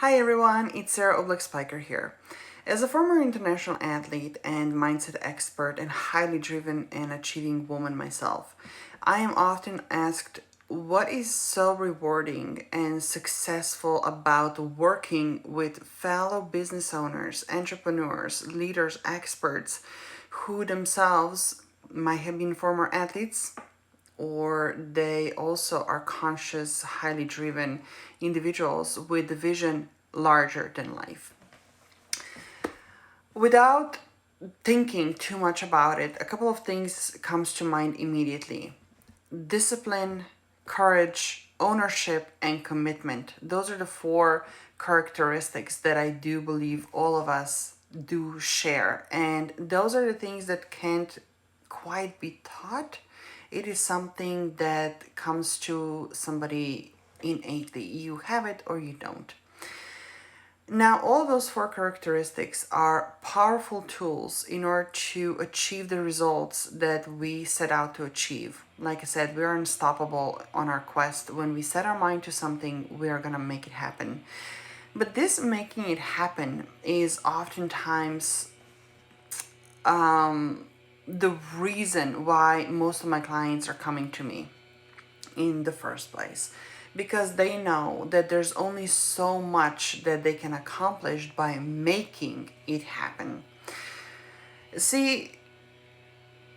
Hi everyone, it's Sarah Oblak Spiker here. As a former international athlete and mindset expert and highly driven and achieving woman myself, I am often asked what is so rewarding and successful about working with fellow business owners, entrepreneurs, leaders, experts who themselves might have been former athletes or they also are conscious, highly driven individuals with a vision larger than life. Without thinking too much about it, a couple of things comes to mind immediately. Discipline, courage, ownership, and commitment. Those are the four characteristics that I do believe all of us do share. And those are the things that can't quite be taught. It is something that comes to somebody innately. You have it or you don't. Now, all those four characteristics are powerful tools in order to achieve the results that we set out to achieve. Like I said, we are unstoppable on our quest. When we set our mind to something, we are going to make it happen. But this making it happen is oftentimes the reason why most of my clients are coming to me in the first place, because they know that there's only so much that they can accomplish by making it happen. See,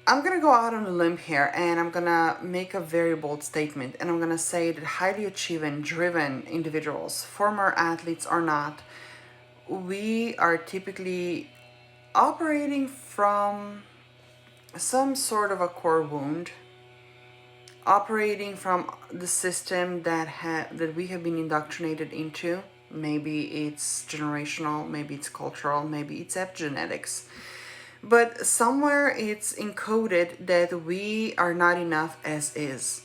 I'm gonna go out on a limb here and I'm gonna make a very bold statement, and I'm gonna say that highly achieving, driven individuals, former athletes or not, we are typically operating from some sort of a core wound, operating from the system that we have been indoctrinated into. Maybe it's generational, maybe it's cultural, maybe it's epigenetics. But somewhere it's encoded that we are not enough as is.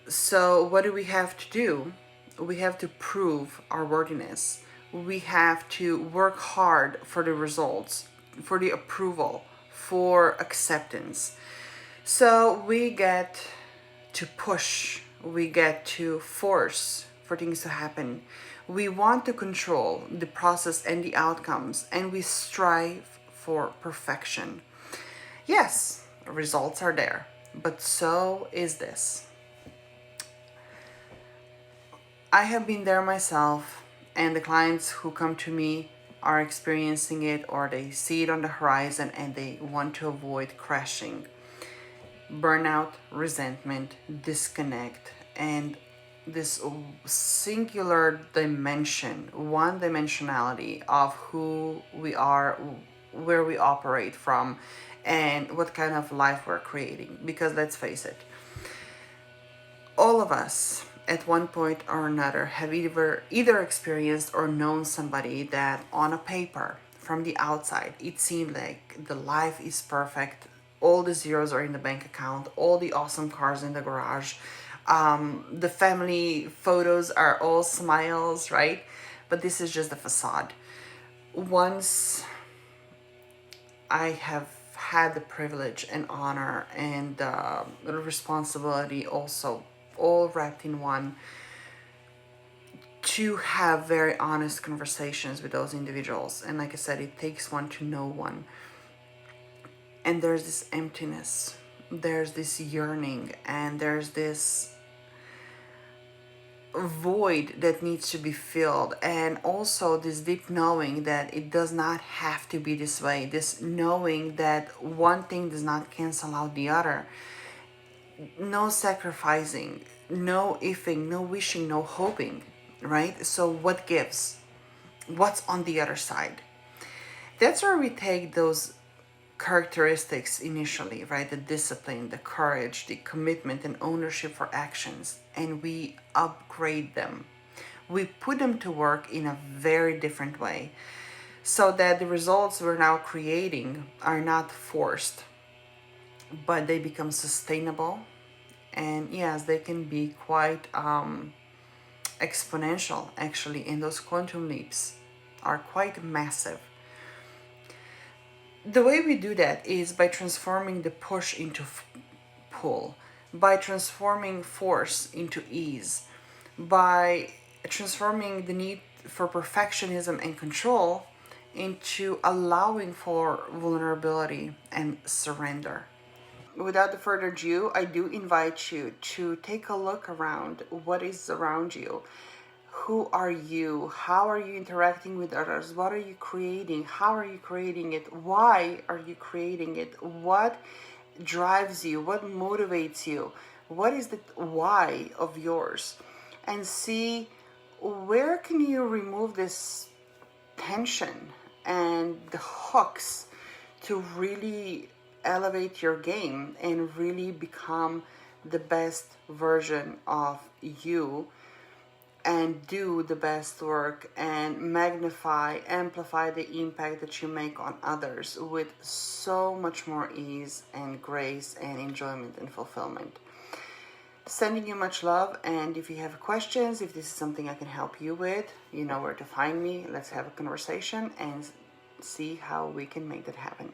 So what do we have to do? We have to prove our worthiness. We have to work hard for the results, for the approval, for acceptance. So we get to push, we get to force for things to happen. We want to control the process and the outcomes, and we strive for perfection. Yes, results are there, but so is this. I have been there myself, and the clients who come to me are experiencing it, or they see it on the horizon and they want to avoid crashing. Burnout, resentment, disconnect, and this singular dimension, one dimensionality of who we are, where we operate from, and what kind of life we're creating. Because let's face it, all of us at one point or another have either experienced or known somebody that on a paper from the outside it seemed like the life is perfect, all the zeros are in the bank account, all the awesome cars in the garage, the family photos are all smiles, right? But this is just a facade. Once I have had the privilege and honor and the responsibility also all wrapped in one to have very honest conversations with those individuals. And like I said, it takes one to know one. And there's this emptiness, there's this yearning, and there's this void that needs to be filled, and also this deep knowing that it does not have to be this way, this knowing that one thing does not cancel out the other. No sacrificing, no ifing, no wishing, no hoping, right? So what gives? What's on the other side? That's where we take those characteristics initially, right? The discipline, the courage, the commitment, and ownership for actions, and we upgrade them. We put them to work in a very different way so that the results we're now creating are not forced, but they become sustainable. And yes, they can be quite exponential actually, and those quantum leaps are quite massive. The way we do that is by transforming the push into pull, by transforming force into ease, by transforming the need for perfectionism and control into allowing for vulnerability and surrender. Without further ado, I do invite you to take a look around what is around you. Who are you? How are you interacting with others? What are you creating? How are you creating it? Why are you creating it? What drives you? What motivates you? What is the why of yours? And see where can you remove this tension and the hooks to really elevate your game and really become the best version of you and do the best work and magnify, amplify the impact that you make on others with so much more ease and grace and enjoyment and fulfillment. Sending you much love, and if you have questions, if this is something I can help you with, you know where to find me. Let's have a conversation and see how we can make that happen.